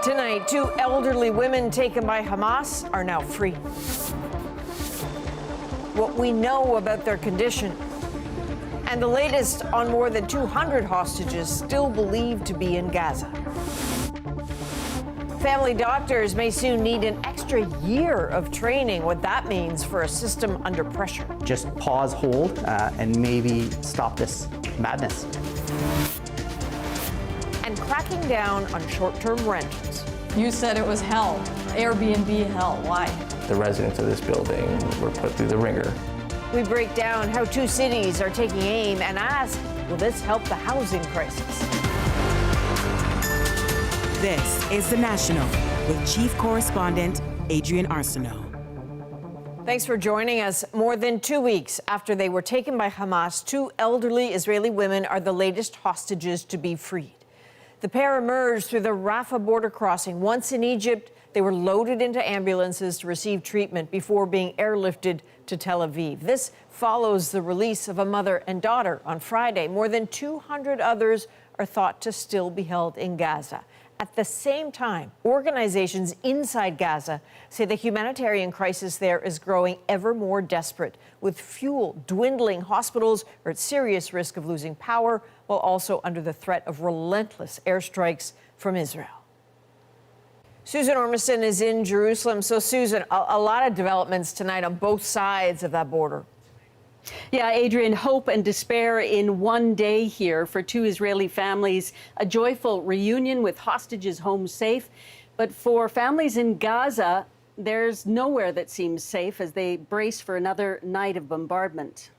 Tonight, 2 elderly women taken by Hamas are now free. What we know about their condition, and the latest on more than 200 hostages still believed to be in Gaza. Family doctors may soon need an extra year of training, what that means for a system under pressure. Just pause, hold, and maybe stop this madness. And cracking down on short-term rentals. You said it was hell, Airbnb hell. Why? The residents of this building were put through the ringer. We break down how 2 cities are taking aim and ask, will this help the housing crisis? This is The National with Chief Correspondent Adrian Arsenault. Thanks for joining us. More than 2 weeks after they were taken by Hamas, 2 elderly Israeli women are the latest hostages to be freed. The pair emerged through the Rafah border crossing. Once in Egypt, they were loaded into ambulances to receive treatment before being airlifted to Tel Aviv. This follows the release of a mother and daughter on Friday. More than 200 others are thought to still be held in Gaza. At the same time, organizations inside Gaza say the humanitarian crisis there is growing ever more desperate, with fuel dwindling. Hospitals are at serious risk of losing power, while also under the threat of relentless airstrikes from Israel. Susan Ormiston is in Jerusalem. So, Susan, a lot of developments tonight on both sides of that border. Yeah, Adrian, hope and despair in one day here for 2 Israeli families. A joyful reunion with hostages home safe. But for families in Gaza, there's nowhere that seems safe as they brace for another night of bombardment.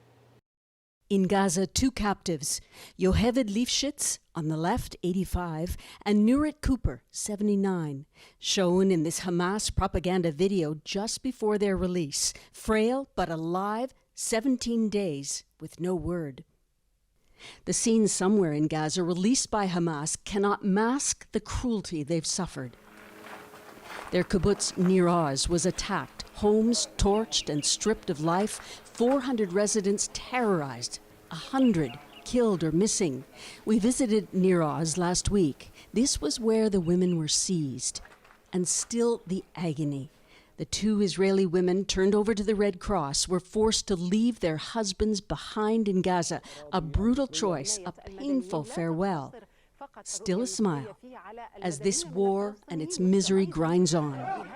In Gaza, 2 captives, Yoheved Lifshitz, on the left, 85, and Nurit Cooper, 79, shown in this Hamas propaganda video just before their release. Frail but alive, 17 days with no word. The scenes somewhere in Gaza released by Hamas cannot mask the cruelty they've suffered. Their kibbutz Nir Oz was attacked, homes torched and stripped of life, 400 residents terrorized, 100 killed or missing. We visited Nir Oz last week. This was where the women were seized. And still the agony. The 2 Israeli women turned over to the Red Cross were forced to leave their husbands behind in Gaza. A brutal choice, a painful farewell. Still a smile as this war and its misery grinds on.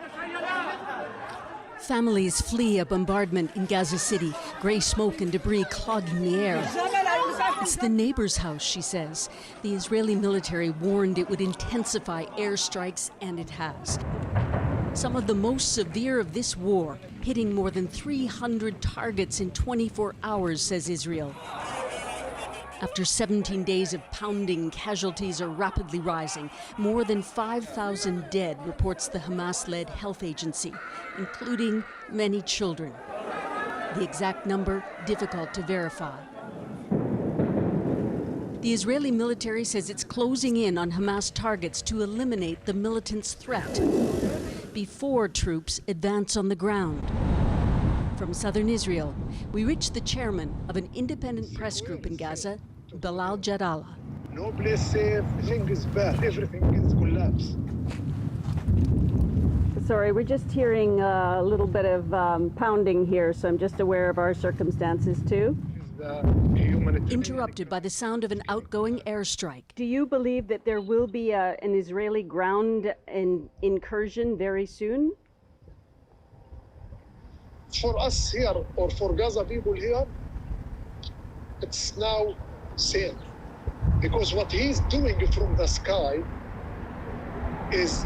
Families flee a bombardment in Gaza City, gray smoke and debris clogging the air. It's the neighbor's house, she says. The Israeli military warned it would intensify airstrikes, and it has. Some of the most severe of this war, hitting more than 300 targets in 24 hours, says Israel. After 17 days of pounding, casualties are rapidly rising. More than 5,000 dead, reports the Hamas-led health agency, including many children. The exact number, difficult to verify. The Israeli military says it's closing in on Hamas targets to eliminate the militants' threat before troops advance on the ground. From southern Israel, we reached the chairman of an independent press group in Gaza, Bilal Jadala. No place safe, everything is bad, everything is collapse. Sorry, we're just hearing a little bit of pounding here, so I'm just aware of our circumstances too. Interrupted by the sound of an outgoing airstrike. Do you believe that there will be an Israeli ground incursion very soon? For us here, or for Gaza people here, it's now safe. Because what he's doing from the sky is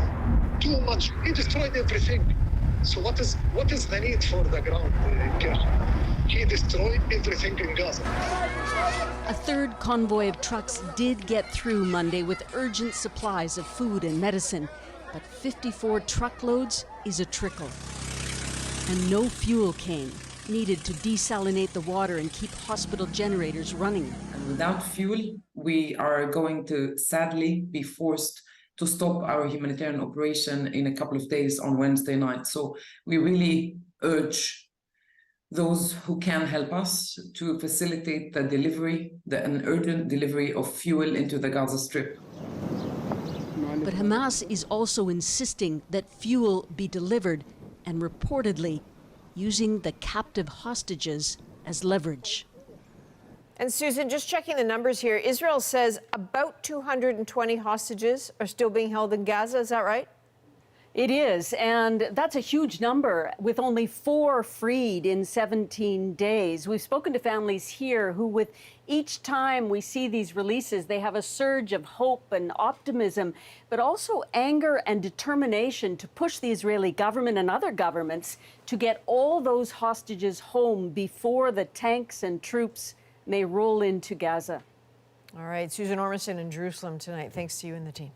too much. He destroyed everything. So what is the need for the ground care? He destroyed everything in Gaza. A third convoy of trucks did get through Monday with urgent supplies of food and medicine, but 54 truckloads is a trickle. And no fuel came, needed to desalinate the water and keep hospital generators running. And without fuel, we are going to sadly be forced to stop our humanitarian operation in a couple of days on Wednesday night. So we really urge those who can help us to facilitate the delivery, an urgent delivery of fuel into the Gaza Strip. But Hamas is also insisting that fuel be delivered and reportedly using the captive hostages as leverage. And Susan, just checking the numbers here, Israel says about 220 hostages are still being held in Gaza. Is that right? It is, and that's a huge number, with only 4 freed in 17 days. We've spoken to families here who, with each time we see these releases, they have a surge of hope and optimism, but also anger and determination to push the Israeli government and other governments to get all those hostages home before the tanks and troops may roll into Gaza. All right, Susan Ormiston in Jerusalem tonight. Thanks to you and the team.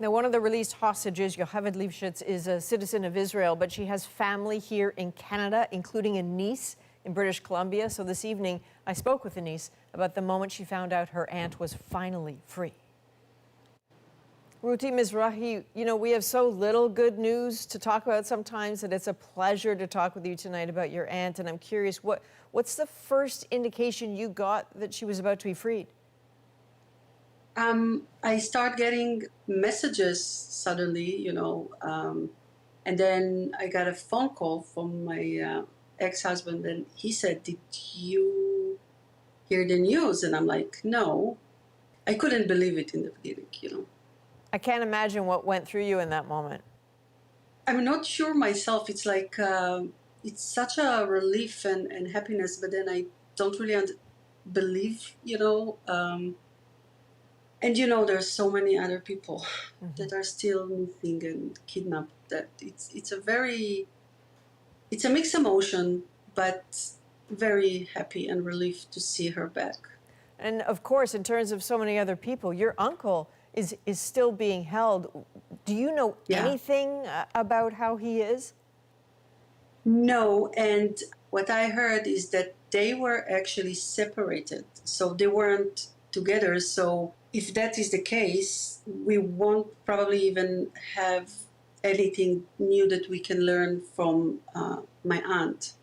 Now, one of the released hostages, Yocheved Lifshitz, is a citizen of Israel, but she has family here in Canada, including a niece in British Columbia. So this evening, I spoke with the niece about the moment she found out her aunt was finally free. Ruti Mizrahi, you know, we have so little good news to talk about sometimes that it's a pleasure to talk with you tonight about your aunt. And I'm curious, what's the first indication you got that she was about to be freed? I start getting messages suddenly, you know, and then I got a phone call from my ex-husband, and he said, "Did you hear the news?" And I'm like, "No." I couldn't believe it in the beginning, you know. I can't imagine what went through you in that moment. I'm not sure myself. It's like, it's such a relief and happiness, but then I don't really believe, you know. And you know, there's so many other people that are still missing and kidnapped. That it's a mixed emotion, but very happy and relieved to see her back. And of course, in terms of so many other people, your uncle is still being held. Do you know anything about how he is? No, and what I heard is that they were actually separated, so they weren't together. So if that is the case, we won't probably even have anything new that we can learn from my aunt.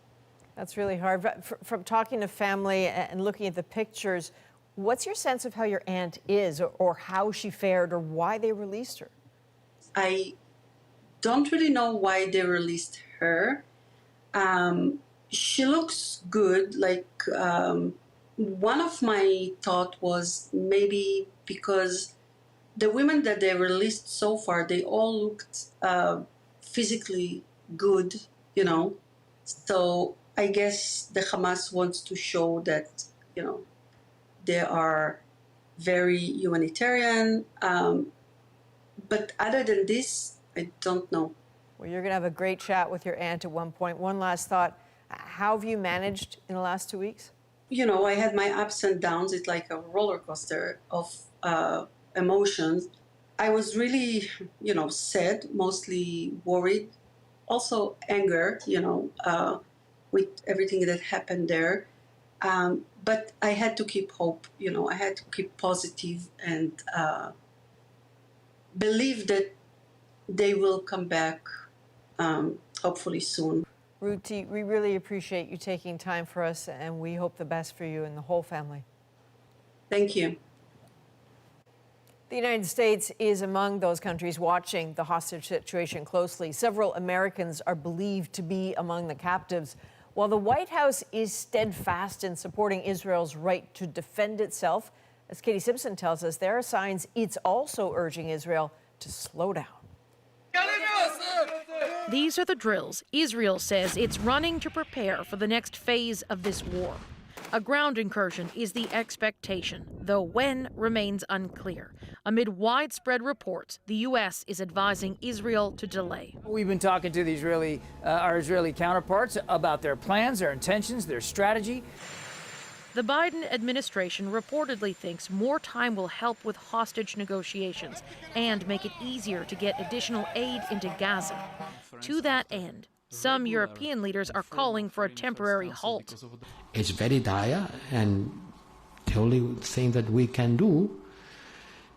That's really hard. From talking to family and looking at the pictures, what's your sense of how your aunt is, or how she fared, or why they released her? I don't really know why they released her. She looks good. Like, one of my thought was maybe because the women that they released so far, they all looked physically good, you know. So I guess the Hamas wants to show that, you know, they are very humanitarian. But other than this, I don't know. Well, you're going to have a great chat with your aunt at one point. One last thought. How have you managed in the last 2 weeks? You know, I had my ups and downs. It's like a roller coaster of emotions. I was really, you know, sad, mostly worried, also anger, you know, with everything that happened there. But I had to keep hope, you know, I had to keep positive and believe that they will come back hopefully soon. Ruti, we really appreciate you taking time for us, and we hope the best for you and the whole family. Thank you. The United States is among those countries watching the hostage situation closely. Several Americans are believed to be among the captives. While the White House is steadfast in supporting Israel's right to defend itself, as Katie Simpson tells us, there are signs it's also urging Israel to slow down. These are the drills Israel says it's running to prepare for the next phase of this war. A ground incursion is the expectation, though when remains unclear. Amid widespread reports, the U.S. is advising Israel to delay. We've been talking to our Israeli counterparts about their plans, their intentions, their strategy. The Biden administration reportedly thinks more time will help with hostage negotiations and make it easier to get additional aid into Gaza. To that end, some European leaders are calling for a temporary halt. It's very dire, and the only thing that we can do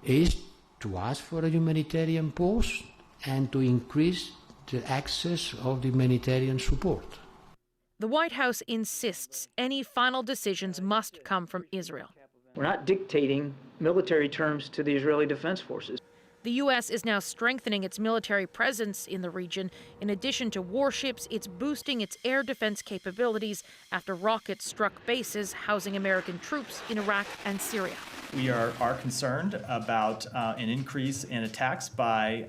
is to ask for a humanitarian pause and to increase the access of the humanitarian support. The White House insists any final decisions must come from Israel. We're not dictating military terms to the Israeli Defense Forces. The U.S. is now strengthening its military presence in the region. In addition to warships, it's boosting its air defense capabilities after rockets struck bases housing American troops in Iraq and Syria. We are concerned about an increase in attacks by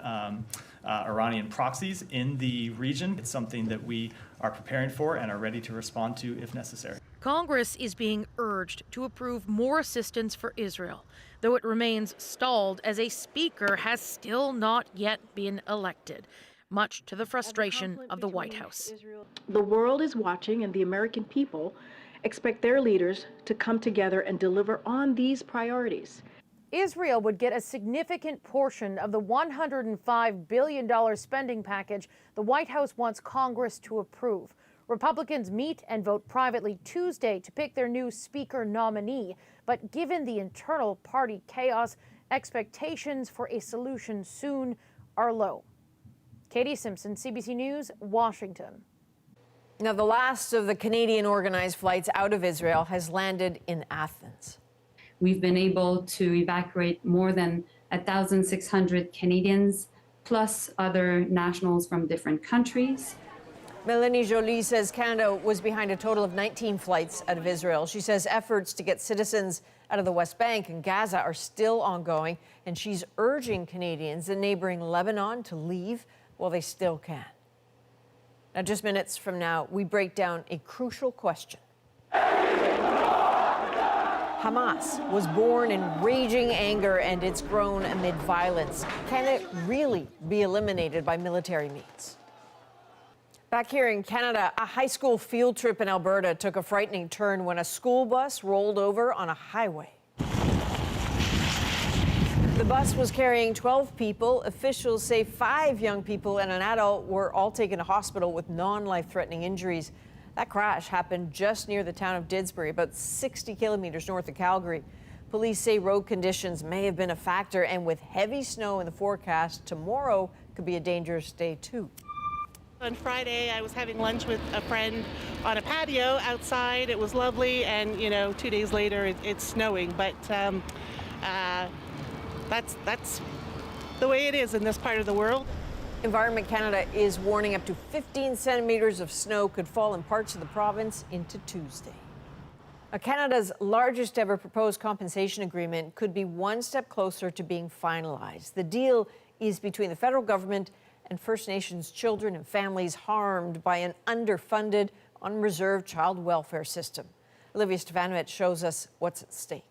Iranian proxies in the region. It's something that we are preparing for and are ready to respond to if necessary. Congress is being urged to approve more assistance for Israel, though it remains stalled as a speaker has still not yet been elected, much to the frustration of the White House. The world is watching, and the American people expect their leaders to come together and deliver on these priorities. Israel would get a significant portion of the $105 billion spending package the White House wants Congress to approve. Republicans meet and vote privately Tuesday to pick their new speaker nominee. But given the internal party chaos, expectations for a solution soon are low. Katie Simpson, CBC News, Washington. Now, the last of the Canadian organized flights out of Israel has landed in Athens. We've been able to evacuate more than 1,600 Canadians, plus other nationals from different countries. Mélanie Joly says Canada was behind a total of 19 flights out of Israel. She says efforts to get citizens out of the West Bank and Gaza are still ongoing, and she's urging Canadians in neighboring Lebanon to leave while they still can. Now, just minutes from now, we break down a crucial question. Hamas was born in raging anger, and it's grown amid violence. Can it really be eliminated by military means? Back here in Canada, a high school field trip in Alberta took a frightening turn when a school bus rolled over on a highway. The bus was carrying 12 people. Officials say 5 young people and an adult were all taken to hospital with non-life-threatening injuries. That crash happened just near the town of Didsbury, about 60 kilometers north of Calgary. Police say road conditions may have been a factor, and with heavy snow in the forecast, tomorrow could be a dangerous day too. On Friday, I was having lunch with a friend on a patio outside. It was lovely, and 2 days later, it's snowing. But that's the way it is in this part of the world. Environment Canada is warning up to 15 centimeters of snow could fall in parts of the province into Tuesday. Canada's largest ever proposed compensation agreement could be one step closer to being finalized. The deal is between the federal government and First Nations children and families harmed by an underfunded, unreserved child welfare system. Olivia Stefanovic shows us what's at stake.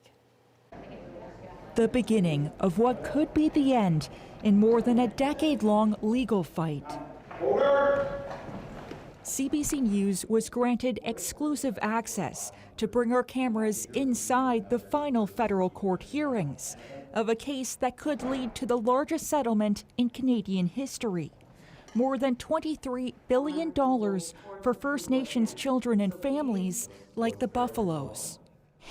The beginning of what could be the end in more than a decade-long legal fight. CBC News was granted exclusive access to bring our cameras inside the final federal court hearings of a case that could lead to the largest settlement in Canadian history. More than $23 billion for First Nations children and families like the Buffaloes.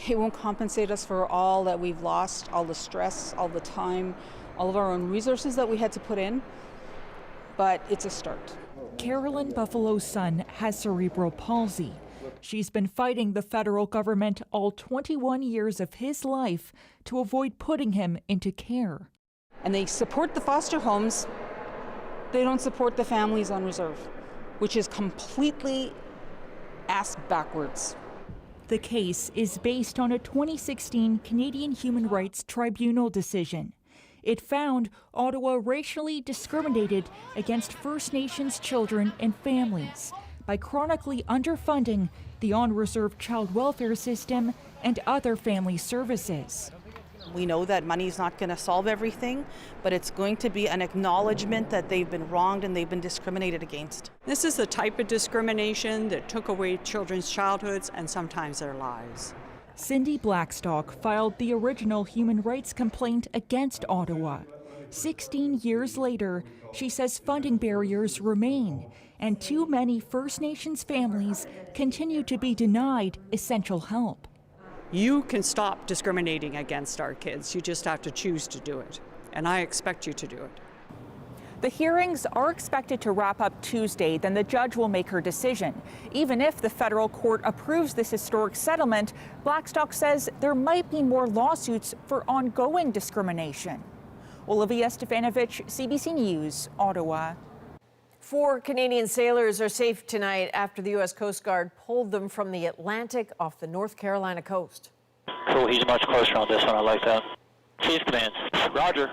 It won't compensate us for all that we've lost, all the stress, all the time, all of our own resources that we had to put in, but it's a start. Carolyn Buffalo's son has cerebral palsy. She's been fighting the federal government all 21 years of his life to avoid putting him into care. And they support the foster homes. They don't support the families on reserve, which is completely ass backwards. The case is based on a 2016 Canadian Human Rights Tribunal decision. It found Ottawa racially discriminated against First Nations children and families by chronically underfunding the on-reserve child welfare system and other family services. We know that money is not going to solve everything, but it's going to be an acknowledgement that they've been wronged and they've been discriminated against. This is the type of discrimination that took away children's childhoods and sometimes their lives. Cindy Blackstock filed the original human rights complaint against Ottawa. 16 years later, she says funding barriers remain, and too many First Nations families continue to be denied essential help. You can stop discriminating against our kids. You just have to choose to do it. And I expect you to do it. The hearings are expected to wrap up Tuesday, then the judge will make her decision. Even if the federal court approves this historic settlement, Blackstock says there might be more lawsuits for ongoing discrimination. Olivia Stefanovich, CBC News, Ottawa. 4 Canadian sailors are safe tonight after the U.S. Coast Guard pulled them from the Atlantic off the North Carolina coast. Cool, he's much closer on this one. I like that. Chief commands. Roger.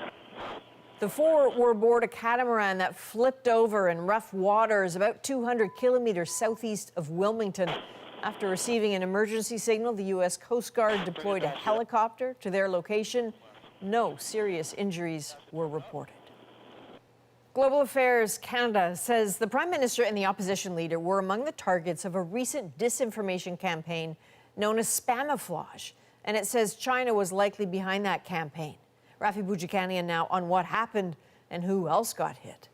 The 4 were aboard a catamaran that flipped over in rough waters about 200 kilometers southeast of Wilmington. After receiving an emergency signal, the U.S. Coast Guard deployed a helicopter to their location. No serious injuries were reported. Global Affairs Canada says the Prime Minister and the opposition leader were among the targets of a recent disinformation campaign known as spamouflage. And it says China was likely behind that campaign. Rafi Boudjikanian now on what happened and who else got hit.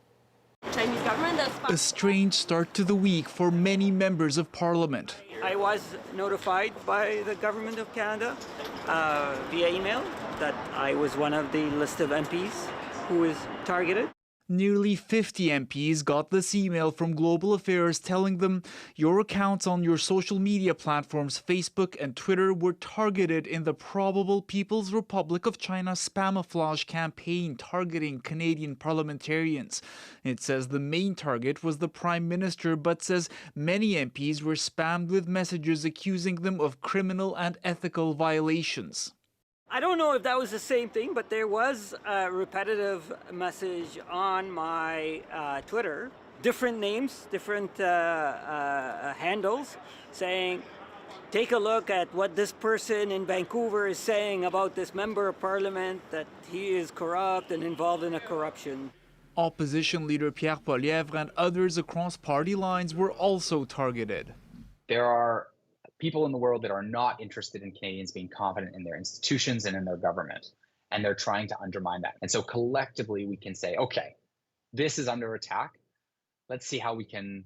Chinese government A strange start to the week for many members of Parliament. I was notified by the Government of Canada via email that I was one of the list of MPs who was targeted. Nearly 50 MPs got this email from Global Affairs telling them your accounts on your social media platforms Facebook and Twitter were targeted in the probable People's Republic of China spamouflage campaign targeting Canadian parliamentarians. It says the main target was the Prime Minister, but says many MPs were spammed with messages accusing them of criminal and ethical violations. I don't know if that was the same thing, but there was a repetitive message on my Twitter, different names, different handles, saying, take a look at what this person in Vancouver is saying about this member of parliament, that he is corrupt and involved in a corruption. Opposition leader Pierre Poilievre and others across party lines were also targeted. There are people in the world that are not interested in Canadians being confident in their institutions and in their government, and they're trying to undermine that. And so collectively we can say, okay, this is under attack. Let's see how we can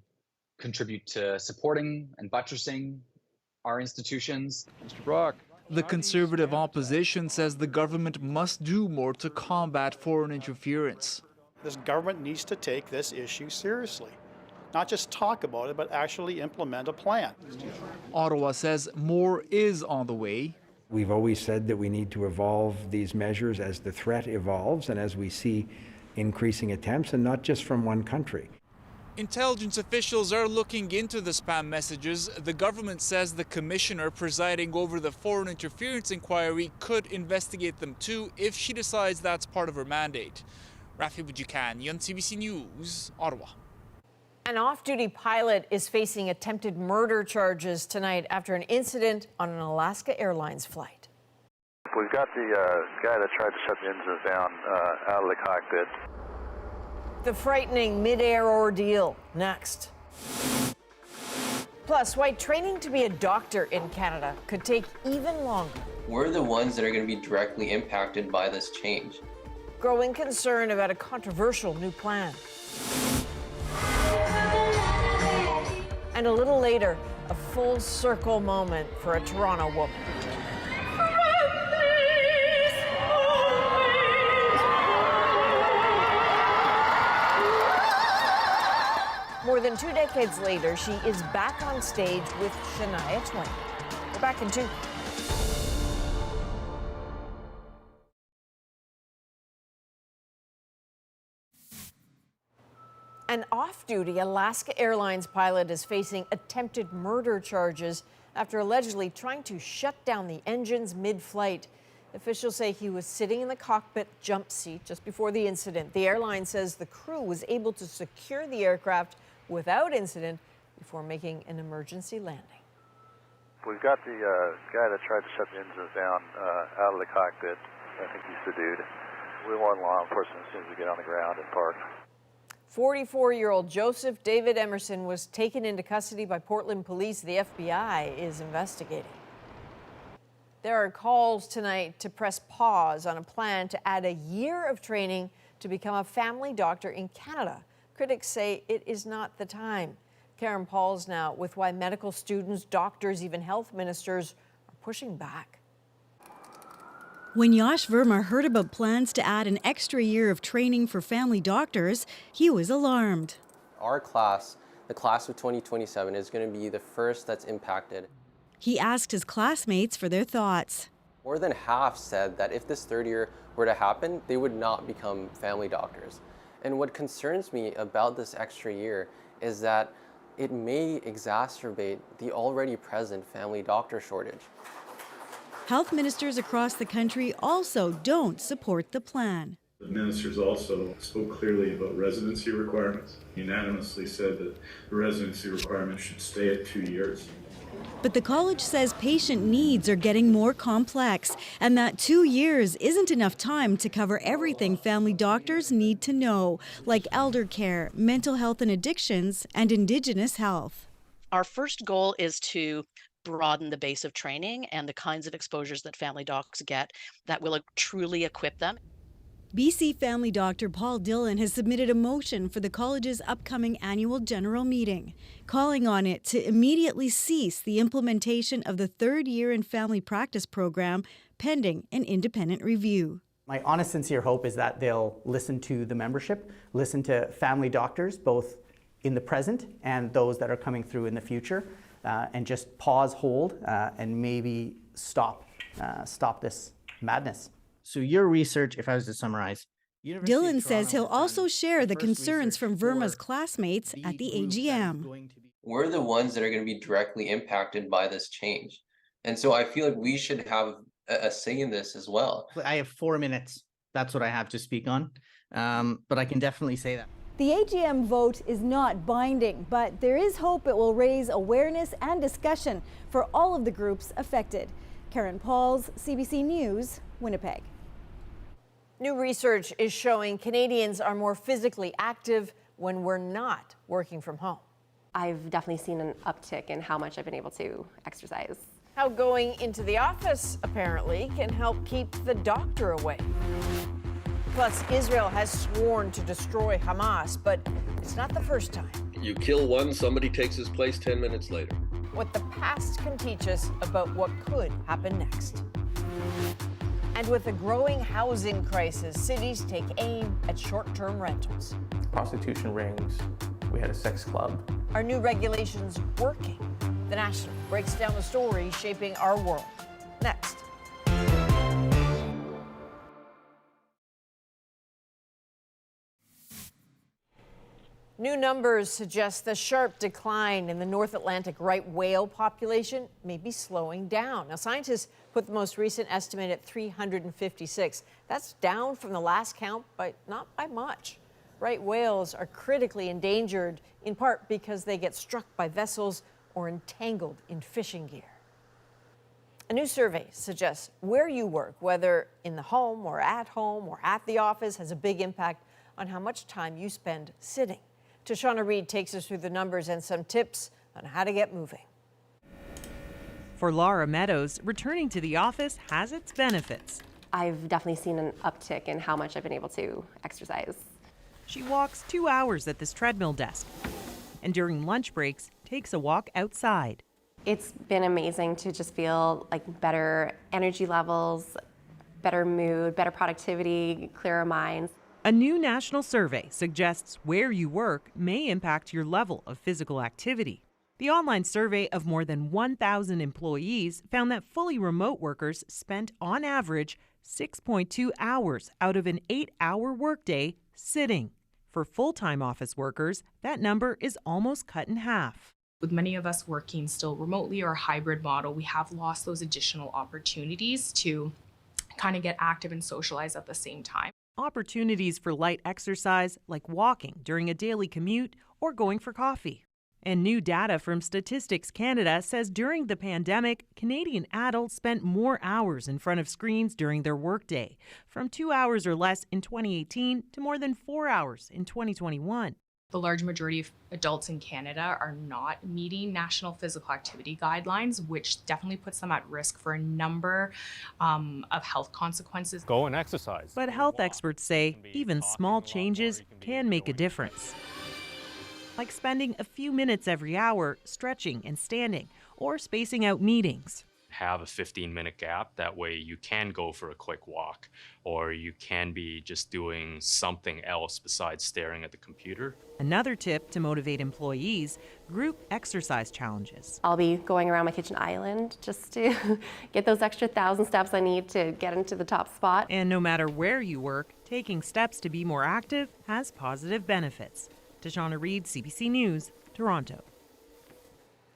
contribute to supporting and buttressing our institutions. Mr. Brock. The Conservative opposition says the government must do more to combat foreign interference. This government needs to take this issue seriously. Not just talk about it, but actually implement a plan. Ottawa says more is on the way. We've always said that we need to evolve these measures as the threat evolves and as we see increasing attempts, and not just from one country. Intelligence officials are looking into the spam messages. The government says the commissioner presiding over the foreign interference inquiry could investigate them too if she decides that's part of her mandate. Rafi Boudjikanian, CBC News, Ottawa. An off-duty pilot is facing attempted murder charges tonight after an incident on an Alaska Airlines flight. We've got the guy that tried to shut the engines down out of the cockpit. The frightening mid-air ordeal next. Plus, why training to be a doctor in Canada could take even longer. We're the ones that are going to be directly impacted by this change. Growing concern about a controversial new plan. And a little later, a full circle moment for a Toronto woman. More than 2 decades later, she is back on stage with Shania Twain. We're back in 2. An off-duty Alaska Airlines pilot is facing attempted murder charges after allegedly trying to shut down the engines mid-flight. Officials say he was sitting in the cockpit jump seat just before the incident. The airline says the crew was able to secure the aircraft without incident before making an emergency landing. We've got the guy that tried to shut the engines down out of the cockpit. I think he's the dude. We want law enforcement as soon as we get on the ground and park. 44-year-old Joseph David Emerson was taken into custody by Portland police. The FBI is investigating. There are calls tonight to press pause on a plan to add a year of training to become a family doctor in Canada. Critics say it is not the time. Karen Paul's now with why medical students, doctors, even health ministers are pushing back. When Yash Verma heard about plans to add an extra year of training for family doctors, he was alarmed. Our class, the class of 2027, is going to be the first that's impacted. He asked his classmates for their thoughts. More than half said that if this third year were to happen, they would not become family doctors. And what concerns me about this extra year is that it may exacerbate the already present family doctor shortage. Health ministers across the country also don't support the plan. The ministers also spoke clearly about residency requirements, unanimously said that the residency requirement should stay at 2 years. But the college says patient needs are getting more complex and that 2 years isn't enough time to cover everything family doctors need to know, like elder care, mental health and addictions, and Indigenous health. Our first goal is to broaden the base of training and the kinds of exposures that family docs get that will truly equip them. BC family doctor Paul Dillon has submitted a motion for the college's upcoming annual general meeting, calling on it to immediately cease the implementation of the third year in family practice program pending an independent review. My honest, sincere hope is that they'll listen to the membership, listen to family doctors, both in the present and those that are coming through in the future, and just pause, hold, and maybe stop this madness. So your research, if I was to summarize, Dillon says he'll also share the concerns from Verma's classmates at the AGM. We're the ones that are going to be directly impacted by this change. And so I feel like we should have a say in this as well. I have 4 minutes. That's what I have to speak on. But I can definitely say that. The AGM vote is not binding, but there is hope it will raise awareness and discussion for all of the groups affected. Karen Pauls, CBC News, Winnipeg. New research is showing Canadians are more physically active when we're not working from home. I've definitely seen an uptick in how much I've been able to exercise. How going into the office, apparently, can help keep the doctor away. Plus, Israel has sworn to destroy Hamas, but it's not the first time. You kill one, somebody takes his place 10 minutes later. What the past can teach us about what could happen next. And with a growing housing crisis, cities take aim at short-term rentals. Prostitution rings, we had a sex club. Are new regulations working? The National breaks down the story shaping our world. Next. New numbers suggest the sharp decline in the North Atlantic right whale population may be slowing down. Now, scientists put the most recent estimate at 356. That's down from the last count, but not by much. Right whales are critically endangered, in part because they get struck by vessels or entangled in fishing gear. A new survey suggests where you work, whether in the home or at the office, has a big impact on how much time you spend sitting. Shania Reid takes us through the numbers and some tips on how to get moving. For Laura Meadows, returning to the office has its benefits. I've definitely seen an uptick in how much I've been able to exercise. She walks 2 hours at this treadmill desk, and during lunch breaks, takes a walk outside. It's been amazing to just feel like better energy levels, better mood, better productivity, clearer minds. A new national survey suggests where you work may impact your level of physical activity. The online survey of more than 1,000 employees found that fully remote workers spent, on average, 6.2 hours out of an 8-hour workday sitting. For full-time office workers, that number is almost cut in half. With many of us working still remotely or a hybrid model, we have lost those additional opportunities to kind of get active and socialize at the same time. Opportunities for light exercise like walking during a daily commute or going for coffee. And new data from Statistics Canada says during the pandemic, Canadian adults spent more hours in front of screens during their workday, from 2 hours or less in 2018 to more than 4 hours in 2021. The large majority of adults in Canada are not meeting national physical activity guidelines, which definitely puts them at risk for a number of health consequences. Go and exercise. But health experts say even small changes can make a difference. Like spending a few minutes every hour stretching and standing, or spacing out meetings. have a 15-minute gap. That way you can go for a quick walk, or you can be just doing something else besides staring at the computer. Another tip to motivate employees, group exercise challenges. I'll be going around my kitchen island just to get those extra 1,000 steps I need to get into the top spot. And no matter where you work, taking steps to be more active has positive benefits. Shania Reid, CBC News, Toronto.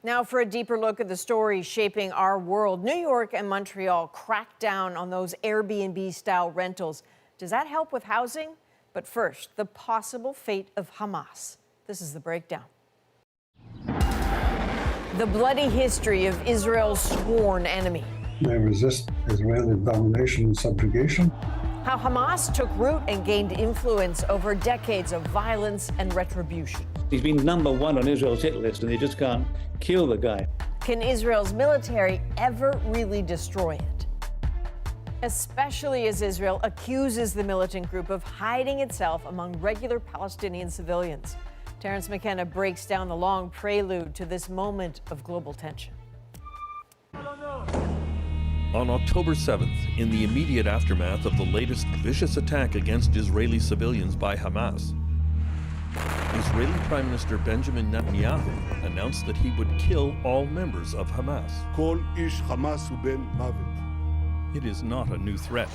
Now for a deeper look at the stories shaping our world. New York and Montreal cracked down on those Airbnb-style rentals. Does that help with housing? But first, the possible fate of Hamas. This is the breakdown. The bloody history of Israel's sworn enemy. They resist Israeli domination and subjugation. How Hamas took root and gained influence over decades of violence and retribution. He's been #1 on Israel's hit list, and they just can't kill the guy. Can Israel's military ever really destroy it? Especially as Israel accuses the militant group of hiding itself among regular Palestinian civilians. Terrence McKenna breaks down the long prelude to this moment of global tension. On October 7th, in the immediate aftermath of the latest vicious attack against Israeli civilians by Hamas, Israeli Prime Minister Benjamin Netanyahu announced that he would kill all members of Hamas. It is not a new threat.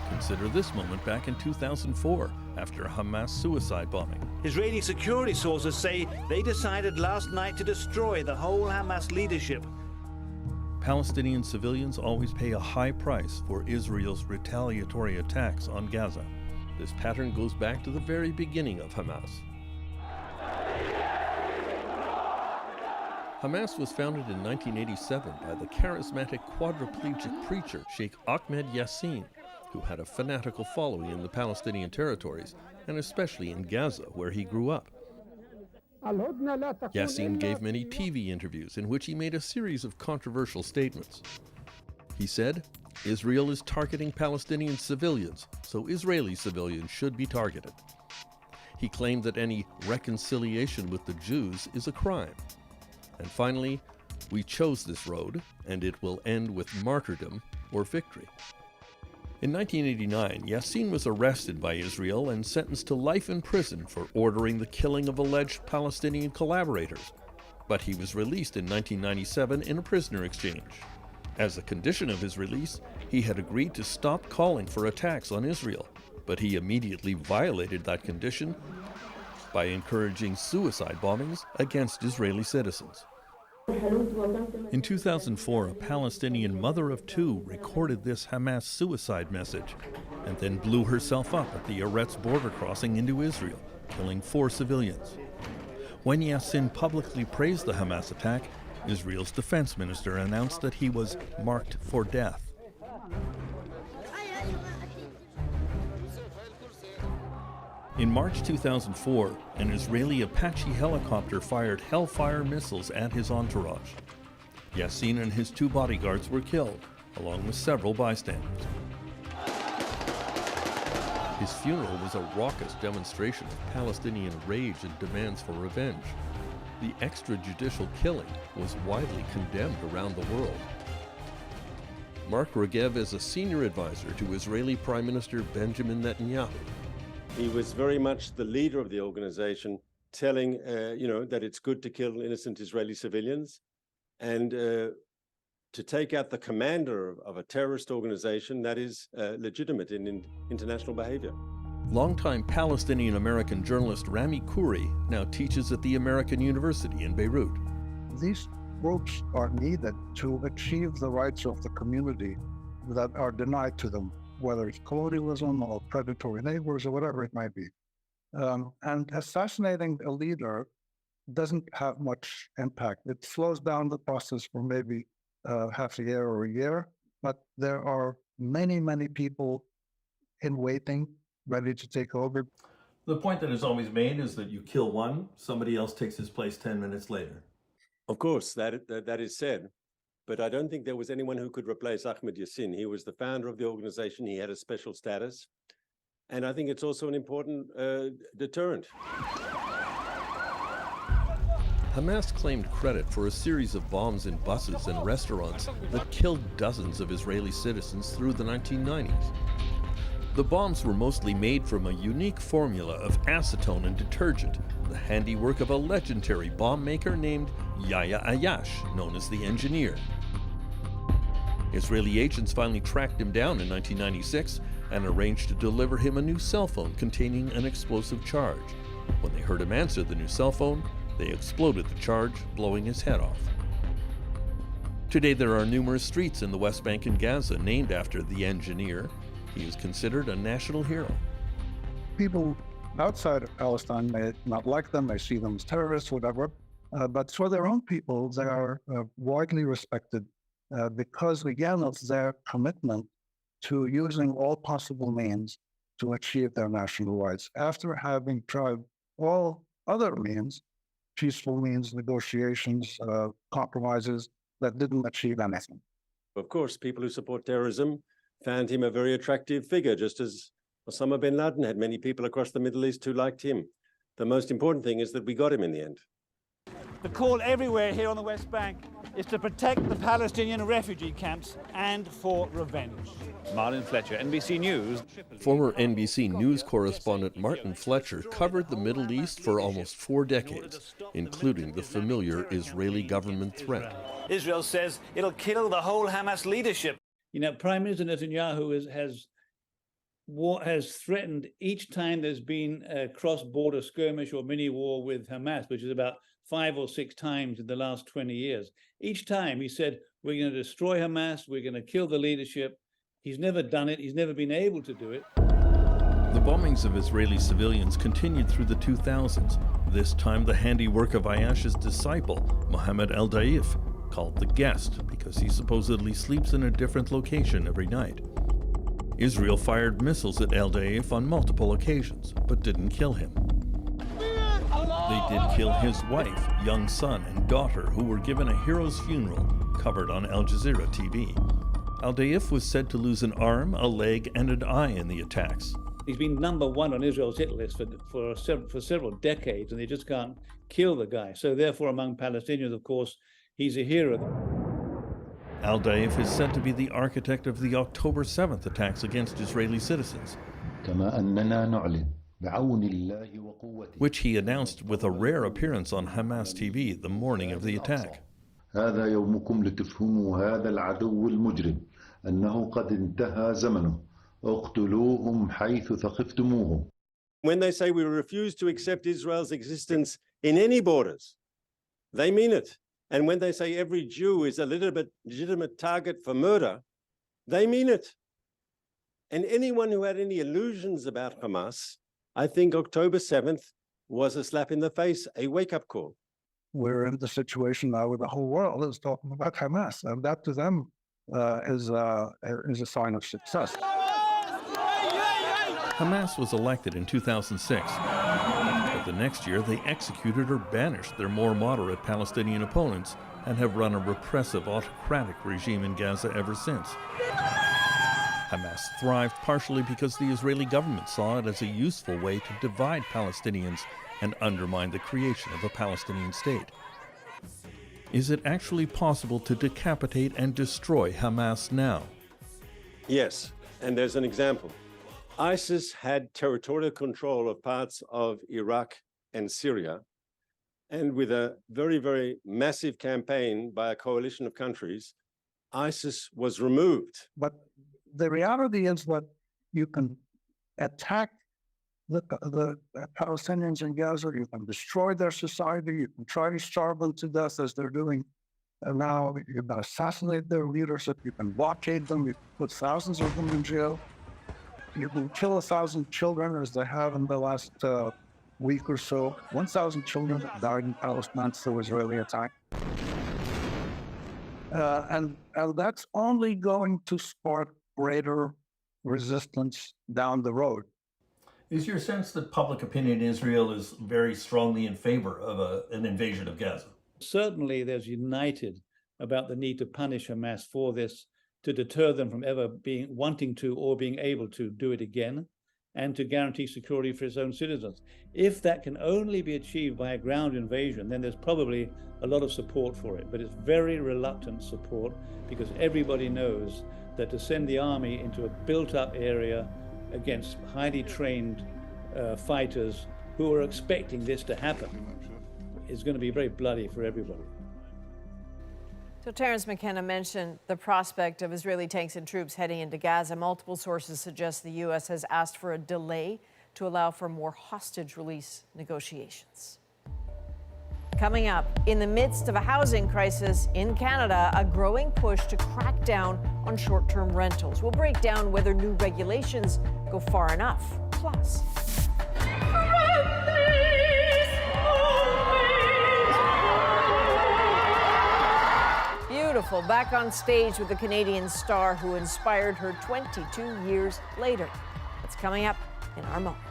Consider this moment back in 2004, after a Hamas suicide bombing. Israeli security sources say they decided last night to destroy the whole Hamas leadership. Palestinian civilians always pay a high price for Israel's retaliatory attacks on Gaza. This pattern goes back to the very beginning of Hamas. Hamas was founded in 1987 by the charismatic quadriplegic preacher Sheikh Ahmed Yassin, who had a fanatical following in the Palestinian territories, and especially in Gaza, where he grew up. Yassin gave many TV interviews in which he made a series of controversial statements. He said, Israel is targeting Palestinian civilians, so Israeli civilians should be targeted. He claimed that any reconciliation with the Jews is a crime. And finally, we chose this road, and it will end with martyrdom or victory. In 1989, Yassin was arrested by Israel and sentenced to life in prison for ordering the killing of alleged Palestinian collaborators. But he was released in 1997 in a prisoner exchange. As a condition of his release, he had agreed to stop calling for attacks on Israel, but he immediately violated that condition by encouraging suicide bombings against Israeli citizens. In 2004, a Palestinian mother of 2 recorded this Hamas suicide message and then blew herself up at the Eretz border crossing into Israel, killing 4 civilians. When Yassin publicly praised the Hamas attack, Israel's defense minister announced that he was marked for death. In March 2004, an Israeli Apache helicopter fired Hellfire missiles at his entourage. Yassin and his 2 bodyguards were killed, along with several bystanders. His funeral was a raucous demonstration of Palestinian rage and demands for revenge. The extrajudicial killing was widely condemned around the world. Mark Regev is a senior advisor to Israeli Prime Minister Benjamin Netanyahu. He was very much the leader of the organization, telling, that it's good to kill innocent Israeli civilians, and to take out the commander of a terrorist organization that is legitimate in international behavior. Longtime Palestinian-American journalist Rami Khouri now teaches at the American University in Beirut. These groups are needed to achieve the rights of the community that are denied to them, whether it's colonialism or predatory neighbors or whatever it might be. And assassinating a leader doesn't have much impact. It slows down the process for maybe half a year or a year, but there are many, many people in waiting, ready to take over. The point that is always made is that you kill one, somebody else takes his place 10 minutes later. Of course, that is said, but I don't think there was anyone who could replace Ahmed Yassin. He was the founder of the organization. He had a special status. And I think it's also an important deterrent. Hamas claimed credit for a series of bombs in buses and restaurants that killed dozens of Israeli citizens through the 1990s. The bombs were mostly made from a unique formula of acetone and detergent, the handiwork of a legendary bomb maker named Yahya Ayash, known as the Engineer. Israeli agents finally tracked him down in 1996 and arranged to deliver him a new cell phone containing an explosive charge. When they heard him answer the new cell phone, they exploded the charge, blowing his head off. Today there are numerous streets in the West Bank and Gaza named after the Engineer. He is considered a national hero. People outside of Palestine may not like them, may see them as terrorists, whatever, but for their own people, they are widely respected because, again, of their commitment to using all possible means to achieve their national rights. After having tried all other means, peaceful means, negotiations, compromises that didn't achieve anything. Of course, people who support terrorism found him a very attractive figure, just as Osama bin Laden had many people across the Middle East who liked him. The most important thing is that we got him in the end. The call everywhere here on the West Bank is to protect the Palestinian refugee camps and for revenge. Martin Fletcher, NBC News. Former NBC News correspondent Martin Fletcher covered the Middle East for almost 4 decades, including the familiar Israeli government threat. Israel says it'll kill the whole Hamas leadership. You know, Prime Minister Netanyahu has threatened each time there's been a cross-border skirmish or mini-war with Hamas, which is about 5 or 6 times in the last 20 years. Each time he said, we're going to destroy Hamas, we're going to kill the leadership. He's never done it. He's never been able to do it. The bombings of Israeli civilians continued through the 2000s, this time the handiwork of Ayash's disciple, Mohammed El-Daif, called the Guest because he supposedly sleeps in a different location every night. Israel fired missiles at El-Daif on multiple occasions, but didn't kill him. They did kill his wife, young son, and daughter, who were given a hero's funeral, covered on Al Jazeera TV. El-Daif was said to lose an arm, a leg, and an eye in the attacks. He's been #1 on Israel's hit list for several decades, and they just can't kill the guy. So therefore, among Palestinians, of course, he's a hero. El-Daif is said to be the architect of the October 7th attacks against Israeli citizens, which he announced with a rare appearance on Hamas TV the morning of the attack. هذا يومكم لتفهموا هذا العدو المجرم أنه قد انتهى زمنه اقتلوهم حيث ثقفتموهم. When they say we refuse to accept Israel's existence in any borders, they mean it. And when they say every Jew is a legitimate target for murder, they mean it. And anyone who had any illusions about Hamas, I think October 7th was a slap in the face, a wake-up call. We're in the situation now where the whole world is talking about Hamas, and that to them is a sign of success. Hamas was elected in 2006, but the next year they executed or banished their more moderate Palestinian opponents and have run a repressive autocratic regime in Gaza ever since. Hamas thrived partially because the Israeli government saw it as a useful way to divide Palestinians and undermine the creation of a Palestinian state. Is it actually possible to decapitate and destroy Hamas now? Yes, and there's an example. ISIS had territorial control of parts of Iraq and Syria, and with a very, very massive campaign by a coalition of countries, ISIS was removed. But the reality is that you can attack the Palestinians in Gaza, you can destroy their society, you can try to starve them to death as they're doing now, you can assassinate their leadership, you can blockade them, you can put thousands of them in jail, you can kill 1,000 children as they have in the last week or so. 1,000 children died in Palestine through Israeli attack. And that's only going to spark greater resistance down the road. Is your sense that public opinion in Israel is very strongly in favor of an invasion of Gaza? Certainly there's united about the need to punish Hamas for this, to deter them from ever wanting to or being able to do it again. and to guarantee security for its own citizens. If that can only be achieved by a ground invasion, then there's probably a lot of support for it, but it's very reluctant support because everybody knows that to send the army into a built-up area against highly trained fighters who are expecting this to happen is going to be very bloody for everybody. So Terence McKenna mentioned the prospect of Israeli tanks and troops heading into Gaza. Multiple sources suggest the U.S. has asked for a delay to allow for more hostage release negotiations. Coming up, in the midst of a housing crisis in Canada, a growing push to crack down on short-term rentals. We'll break down whether new regulations go far enough. Plus, beautiful, back on stage with the Canadian star who inspired her 22 years later. That's coming up in our moment.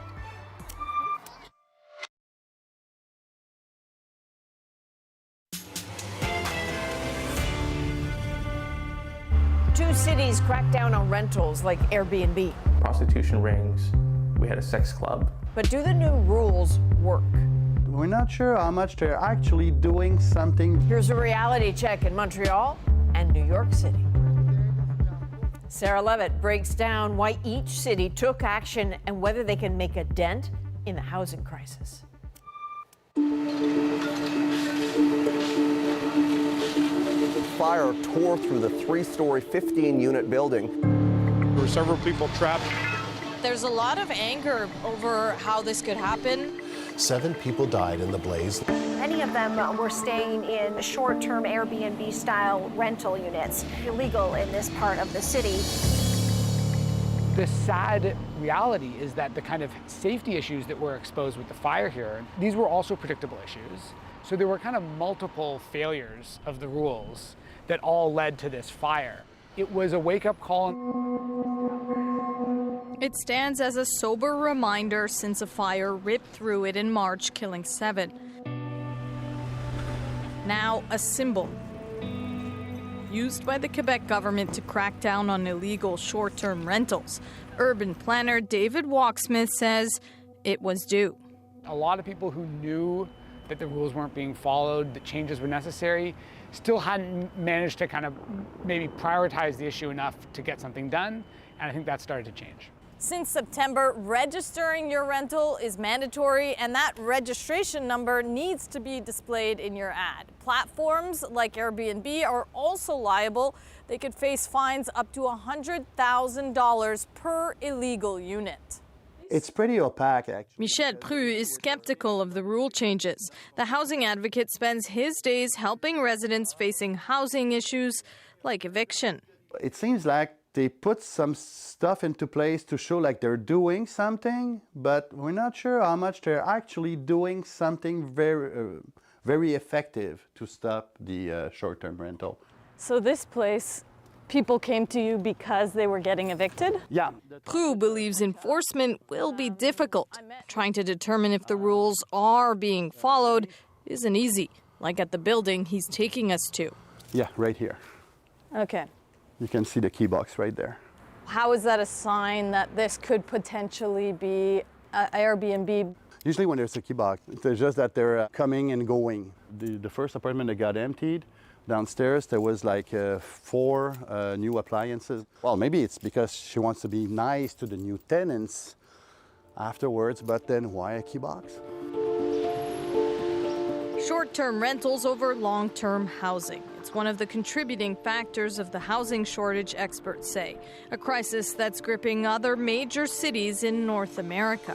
Two cities crack down on rentals like Airbnb. Prostitution rings. We had a sex club. But do the new rules work? We're not sure how much they're actually doing something. Here's a reality check in Montreal and New York City. Sarah Levitt breaks down why each city took action and whether they can make a dent in the housing crisis. Fire tore through the three-story, 15-unit building. There were several people trapped. There's a lot of anger over how this could happen. 7 people died in the blaze. Many of them were staying in short-term Airbnb-style rental units, illegal in this part of the city. The sad reality is that the kind of safety issues that were exposed with the fire here, these were also predictable issues. So there were kind of multiple failures of the rules that all led to this fire. It was a wake-up call. It stands as a sober reminder since a fire ripped through it in March, killing 7. Now a symbol used by the Quebec government to crack down on illegal short-term rentals. Urban planner David Walksmith says it was due. A lot of people who knew that the rules weren't being followed, that changes were necessary, still hadn't managed to kind of maybe prioritize the issue enough to get something done, and I think that started to change. Since September, registering your rental is mandatory, and that registration number needs to be displayed in your ad. Platforms like Airbnb are also liable. They could face fines up to $100,000 per illegal unit. It's pretty opaque, actually. Michel Prue is skeptical of the rule changes. The housing advocate spends his days helping residents facing housing issues like eviction. It seems like they put some stuff into place to show like they're doing something, but we're not sure how much they're actually doing something very effective to stop the short-term rental. So this place, people came to you because they were getting evicted? Yeah. Prue believes enforcement will be difficult. Trying to determine if the rules are being followed isn't easy, like at the building he's taking us to. Yeah, right here. Okay. You can see the key box right there. How is that a sign that this could potentially be Airbnb? Usually when there's a key box, it's just that they're coming and going. The first apartment that got emptied, downstairs there was like 4 new appliances. Well, maybe it's because she wants to be nice to the new tenants afterwards, but then why a key box? Short-term rentals over long-term housing. It's one of the contributing factors of the housing shortage, experts say, a crisis that's gripping other major cities in North America.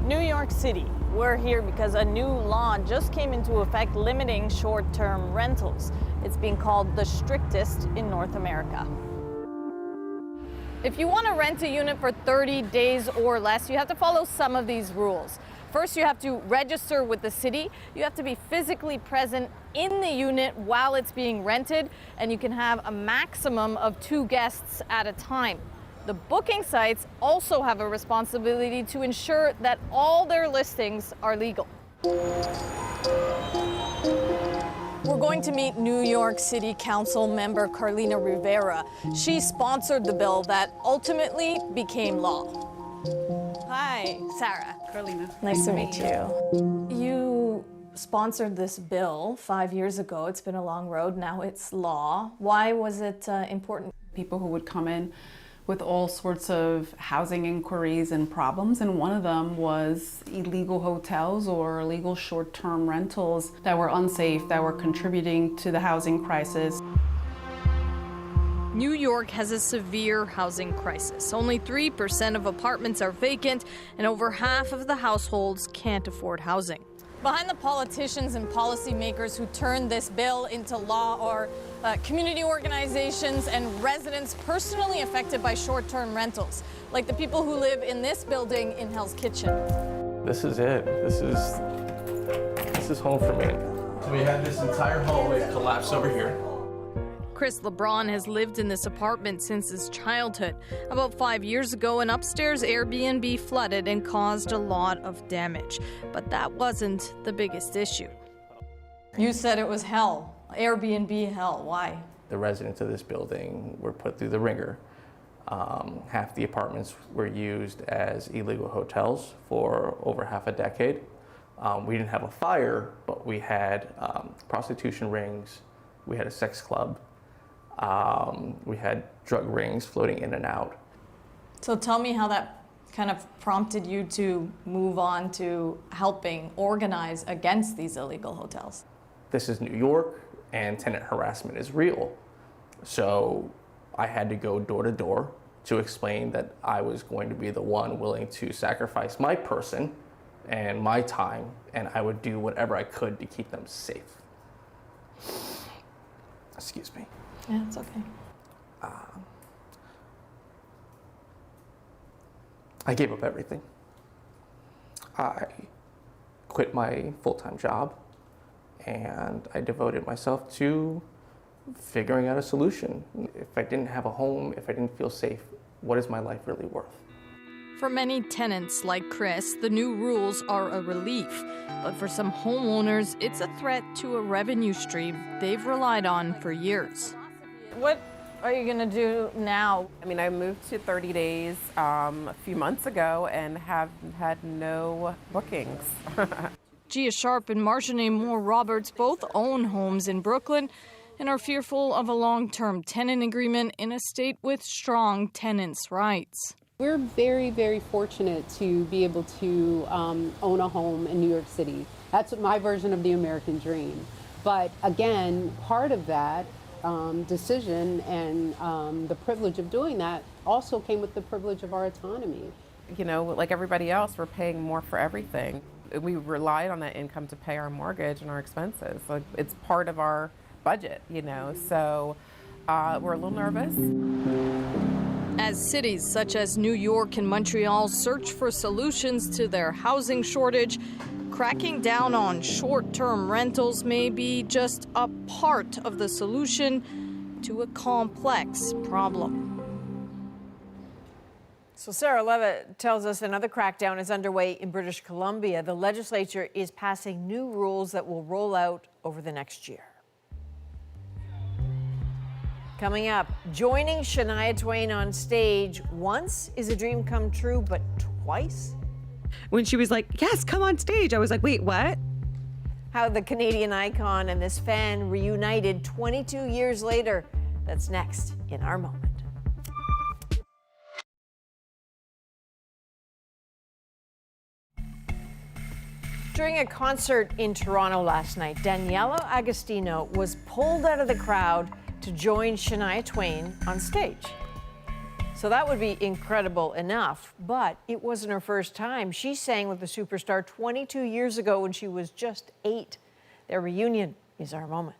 New York City. We're here because a new law just came into effect limiting short-term rentals. It's being called the strictest in North America. If you want to rent a unit for 30 days or less, you have to follow some of these rules. First, you have to register with the city. You have to be physically present in the unit while it's being rented, and you can have a maximum of 2 guests at a time. The booking sites also have a responsibility to ensure that all their listings are legal. We're going to meet New York City Council member Carlina Rivera. She sponsored the bill that ultimately became law. Hi, Sarah. Carlina. Nice to meet you. You sponsored this bill 5 years ago. It's been a long road. Now it's law. Why was it important? People who would come in with all sorts of housing inquiries and problems, and one of them was illegal hotels or illegal short-term rentals that were unsafe, that were contributing to the housing crisis. New York has a severe housing crisis. Only 3% of apartments are vacant, and over half of the households can't afford housing. Behind the politicians and policymakers who turned this bill into law are community organizations and residents personally affected by short-term rentals, like the people who live in this building in Hell's Kitchen. This is it. This is home for me. So we had this entire hallway collapse over here. Chris LeBron has lived in this apartment since his childhood. About 5 years ago, an upstairs Airbnb flooded and caused a lot of damage. But that wasn't the biggest issue. You said it was hell. Airbnb hell. Why? The residents of this building were put through the ringer. Half the apartments were used as illegal hotels for over half a decade. We didn't have a fire, but we had prostitution rings. We had a sex club. We had drug rings floating in and out. So tell me how that kind of prompted you to move on to helping organize against these illegal hotels. This is New York, and tenant harassment is real. So I had to go door to door to explain that I was going to be the one willing to sacrifice my person and my time, and I would do whatever I could to keep them safe. Excuse me. Yeah, it's okay. I gave up everything. I quit my full-time job, and I devoted myself to figuring out a solution. If I didn't have a home, if I didn't feel safe, what is my life really worth? For many tenants like Chris, the new rules are a relief. But for some homeowners, it's a threat to a revenue stream they've relied on for years. What are you going to do now? I mean, I moved to 30 days a few months ago and have had no bookings. Gia Sharp and Marjane Moore Roberts both own homes in Brooklyn and are fearful of a long-term tenant agreement in a state with strong tenants' rights. We're very, very fortunate to be able to own a home in New York City. That's my version of the American dream. But again, part of that decision and the privilege of doing that also came with the privilege of our autonomy. You know, like everybody else, we're paying more for everything. We relied on that income to pay our mortgage and our expenses. Like, it's part of our budget, you know, so we're a little nervous. As cities such as New York and Montreal search for solutions to their housing shortage, cracking down on short-term rentals may be just a part of the solution to a complex problem. So Sarah Levitt tells us another crackdown is underway in British Columbia. The legislature is passing new rules that will roll out over the next year. Coming up, joining Shania Twain on stage once is a dream come true, but twice? When she was like, yes, come on stage, I was like, wait, what? How the Canadian icon and this fan reunited 22 years later. That's next in our moment. During a concert in Toronto last night, Daniela Agostino was pulled out of the crowd to join Shania Twain on stage. So that would be incredible enough, but it wasn't her first time. She sang with the superstar 22 years ago when she was just 8. Their reunion is our moment.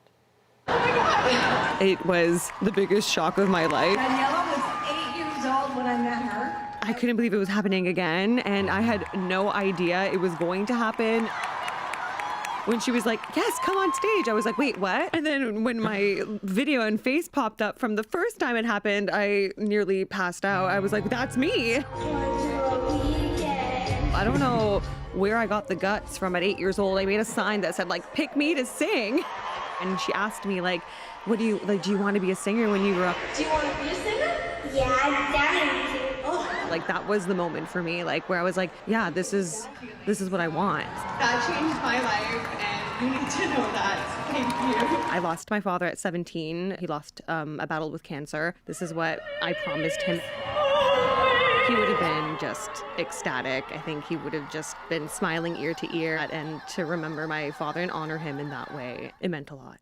Oh my God! It was the biggest shock of my life. Daniela was 8 years old when I met her. I couldn't believe it was happening again, and I had no idea it was going to happen. When she was like, yes, come on stage, I was like, wait, what? And then when my video and face popped up from the first time it happened, I nearly passed out. I was like, that's me. I don't know where I got the guts from at 8 years old. I made a sign that said, like, pick me to sing. And she asked me, like, what do you, like, do you want to be a singer when you grow up? Do you want to be a singer? Yeah, definitely. Oh. Like, that was the moment for me, like, where I was like, yeah, this is what I want. That changed my life, and you need to know that. Thank you. I lost my father at 17. He lost a battle with cancer. This is what I promised him. He would have been just ecstatic. I think he would have just been smiling ear to ear. And to remember my father and honor him in that way, it meant a lot.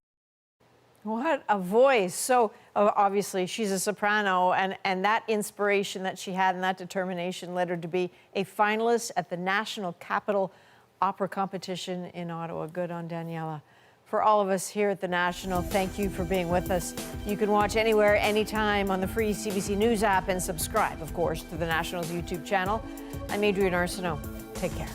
What a voice. So obviously she's a soprano, and that inspiration that she had and that determination led her to be a finalist at the National Capital Opera Competition in Ottawa. Good on Daniela. For all of us here at the National, thank you for being with us. You can watch anywhere, anytime on the free CBC News app and subscribe, of course, to the National's YouTube channel. I'm Adrienne Arsenault. Take care.